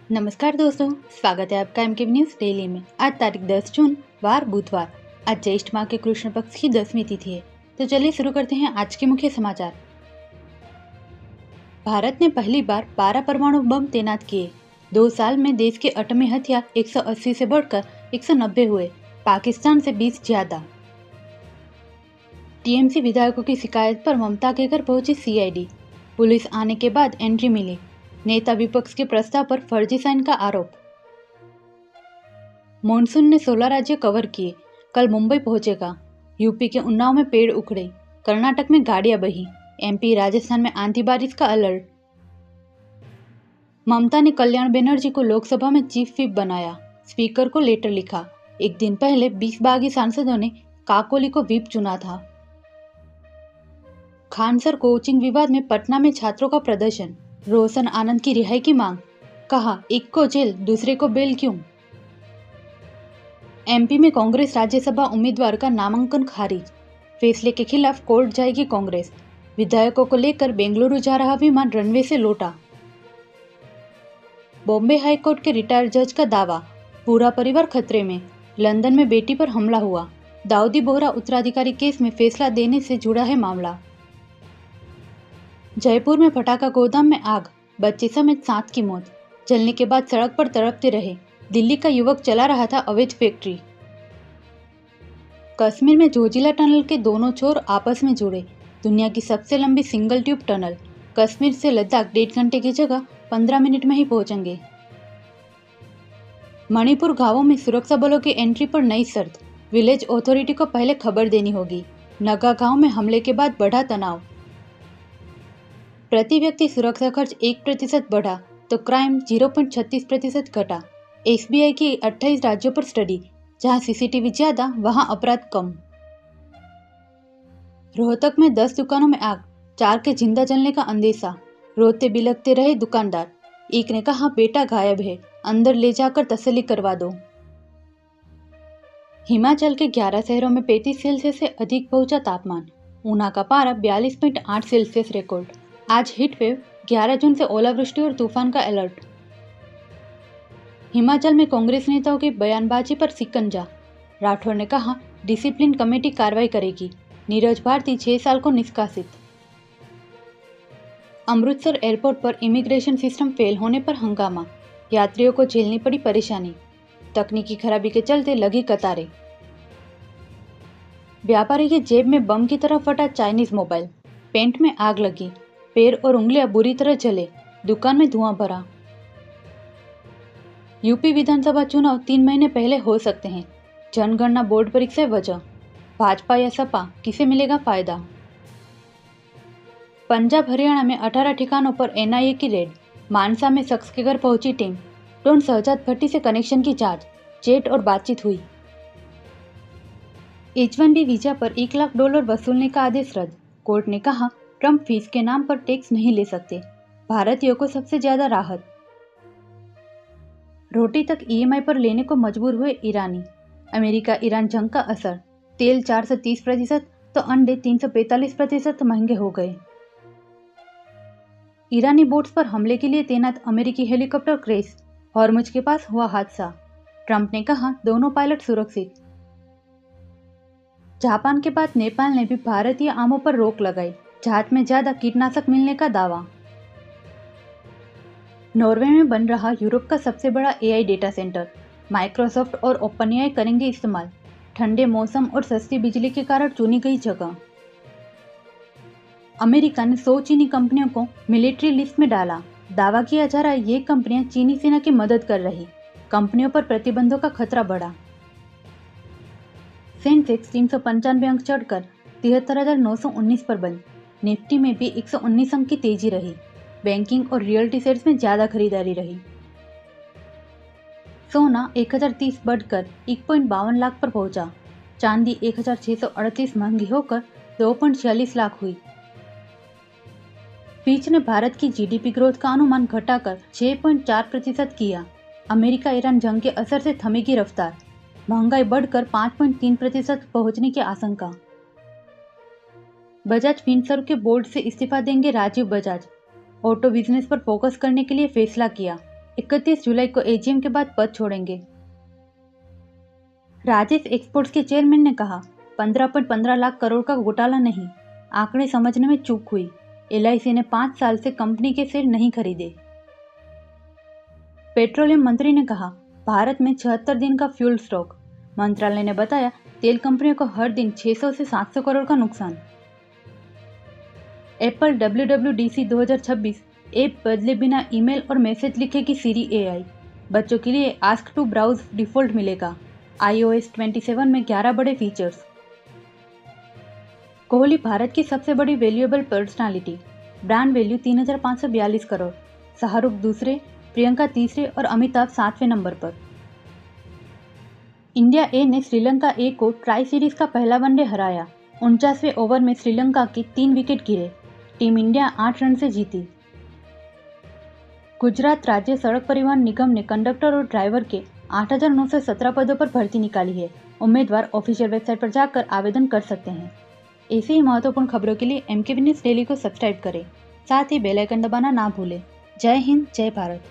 नमस्कार दोस्तों, स्वागत है आपका एमके न्यूज डेली में। आज तारीख 10 जून वार बुधवार। आज ज्येष्ठ माह के कृष्ण पक्ष की 10वीं तिथि है। तो चलिए शुरू करते हैं आज के मुख्य समाचार। भारत ने पहली बार 12 परमाणु बम तैनात किए। 2 साल में देश के एटमी हथियार 180 से बढ़कर 190 हुए, पाकिस्तान से 20 ज्यादा। टीएमसी विधायकों की शिकायत पर ममता के घर पहुंची सीआईडी। पुलिस आने के बाद एंट्री मिली। नेता विपक्ष के प्रस्ताव पर फर्जी साइन का आरोप। मॉनसून ने 16 राज्य कवर किए, कल मुंबई पहुंचेगा। यूपी के उन्नाव में पेड़ उखड़े, कर्नाटक में गाड़ियां बही, एमपी राजस्थान में आंधी बारिश का अलर्ट। ममता ने कल्याण बनर्जी को लोकसभा में चीफ व्हिप बनाया, स्पीकर को लेटर लिखा। एक दिन पहले 20 बागी सांसदों ने काकोली को व्हिप चुना था। खानसर कोचिंग विवाद में पटना में छात्रों का प्रदर्शन, रोशन आनंद की रिहाई की मांग। कहा, एक को जेल दूसरे को बेल क्यों। एमपी में कांग्रेस राज्यसभा उम्मीदवार का नामांकन खारिज, फैसले के खिलाफ कोर्ट जाएगी कांग्रेस। विधायकों को लेकर बेंगलुरु जा रहा विमान रनवे से लौटा। बॉम्बे हाईकोर्ट के रिटायर्ड जज का दावा, पूरा परिवार खतरे में। लंदन में बेटी पर हमला हुआ। दाऊदी बोहरा उत्तराधिकारी केस में फैसला देने से जुड़ा है मामला। जयपुर में पटाखा गोदाम में आग, बच्चे समेत 7 की मौत। जलने के बाद सड़क पर तड़पते रहे। दिल्ली का युवक चला रहा था अवैध फैक्ट्री। कश्मीर में जोजिला टनल के दोनों छोर आपस में जुड़े, दुनिया की सबसे लंबी सिंगल ट्यूब टनल। कश्मीर से लद्दाख 1.5 घंटे की जगह 15 मिनट में ही पहुंचेंगे। मणिपुर गांवों में सुरक्षा बलों की एंट्री पर नई शर्त, विलेज अथॉरिटी को पहले खबर देनी होगी। नगा गांव में हमले के बाद बढ़ा तनाव। प्रति व्यक्ति सुरक्षा खर्च 1% बढ़ा तो क्राइम 0.36% घटा। एसबीआई की 28 राज्यों पर स्टडी, जहां सीसीटीवी ज्यादा वहां अपराध कम। रोहतक में 10 दुकानों में आग, 4 के जिंदा जलने का अंदेशा। रोते बिलखते रहे दुकानदार। एक ने कहा, बेटा गायब है, अंदर ले जाकर तसल्ली करवा दो। हिमाचल के 11 शहरों में 35 सेल्सियस से अधिक पहुंचा तापमान। ऊना का पारा 42.8 सेल्सियस रिकॉर्ड। आज हीट वेव, 11 जून से ओलावृष्टि और तूफान का अलर्ट। हिमाचल में कांग्रेस नेताओं की बयानबाजी पर शिकंजा। राठौर ने कहा, डिसिप्लिन कमेटी कार्रवाई करेगी। नीरज भारती 6 साल को निष्कासित। अमृतसर एयरपोर्ट पर इमिग्रेशन सिस्टम फेल होने पर हंगामा, यात्रियों को झेलनी पड़ी परेशानी। तकनीकी खराबी के चलते लगी कतारें। व्यापारी की जेब में बम की तरह फटा चाइनीज मोबाइल, पेंट में आग लगी, पैर और उंगलियां बुरी तरह जले, दुकान में धुआं भरा। यूपी विधानसभा चुनाव 3 महीने पहले हो सकते हैं। जनगणना बोर्ड परीक्षा वजह, भाजपा या सपा किसे मिलेगा फायदा। पंजाब हरियाणा में 18 ठिकानों पर एनआईए की रेड। मानसा में शख्स के घर पहुंची टीम। डॉन शहजाद भट्टी से कनेक्शन की जांच, चैट और बातचीत हुई। H1B वीजा पर $1 लाख वसूलने का आदेश रद्द। कोर्ट ने कहा, ट्रंप फीस के नाम पर टैक्स नहीं ले सकते। भारतीयों को सबसे ज्यादा राहत। रोटी तक ईएमआई पर लेने को मजबूर हुए ईरानी। अमेरिका ईरान जंग का असर, तेल 430% तो अंडे 345% महंगे हो गए। ईरानी बोट्स पर हमले के लिए तैनात अमेरिकी हेलीकॉप्टर क्रैश, हॉर्मुज के पास हुआ हादसा। ट्रंप ने कहा, दोनों पायलट सुरक्षित। जापान के बाद नेपाल ने भी भारतीय आमों पर रोक लगाई, जहाज में ज्यादा कीटनाशक मिलने का दावा। नॉर्वे में बन रहा यूरोप का सबसे बड़ा एआई डेटा सेंटर, माइक्रोसॉफ्ट और ओपनएआई करेंगे इस्तेमाल। ठंडे मौसम और सस्ती बिजली के कारण चुनी गई जगह। अमेरिका ने 100 चीनी कंपनियों को मिलिट्री लिस्ट में डाला। दावा किया जा रहा है ये कंपनियां चीनी सेना की मदद कर रही। कंपनियों पर प्रतिबंधों का खतरा बढ़ा। सेंसेक्स 395 अंक चढ़कर 73,919 पर बंद। निफ्टी में भी 119 अंक की तेजी रही। बैंकिंग और रियल्टी शेयर्स में ज्यादा खरीदारी रही। सोना 1030 बढ़कर 1.52 लाख पर पहुंचा। चांदी 1638 महंगी होकर 2.46 लाख हुई। फिच ने भारत की जीडीपी ग्रोथ का अनुमान घटाकर 6.4% किया। अमेरिका ईरान जंग के असर से थमेगी रफ्तार, महंगाई बढ़कर 5.3% पहुंचने की आशंका। बजाज फिनसर्व के बोर्ड से इस्तीफा देंगे राजीव बजाज। ऑटो बिजनेस पर फोकस करने के लिए फैसला किया। 31 जुलाई को एजीएम के बाद पद छोड़ेंगे। राजेश एक्सपोर्ट्स के चेयरमैन ने कहा 15.15 लाख करोड़ का घोटाला नहीं, आंकड़े समझने में चूक हुई। एलआईसी ने 5 साल से कंपनी के शेयर नहीं खरीदे। पेट्रोलियम मंत्री ने कहा भारत में 76 दिन का फ्यूल स्टॉक। मंत्रालय ने बताया तेल कंपनियों को हर दिन 600 से 700 करोड़ का नुकसान। एप्पल WWDC 2026 ऐप बदले बिना ईमेल और मैसेज लिखेगी सीरी AI। बच्चों के लिए आस्क टू ब्राउज डिफॉल्ट मिलेगा। iOS 27 में 11 बड़े फीचर्स। कोहली भारत की सबसे बड़ी valuable personality. Brand value 3542 crore. Shahrukh दूसरे, प्रियंका तीसरे और अमिताभ 7वें नंबर पर। इंडिया ए ने श्रीलंका ए को ट्राई सीरीज का पहला वनडे हराया। 49वें ओवर में श्रीलंका के 3 विकेट गिरे। टीम इंडिया 8 रन से जीती। गुजरात राज्य सड़क परिवहन निगम ने कंडक्टर और ड्राइवर के 8,917 पदों पर भर्ती निकाली है। उम्मीदवार ऑफिशियल वेबसाइट पर जाकर आवेदन कर सकते हैं। ऐसी ही महत्वपूर्ण खबरों के लिए MKB न्यूज़ डेली को सब्सक्राइब करें। साथ ही बेल आइकन दबाना ना भूलें। जय हिंद, जय भारत।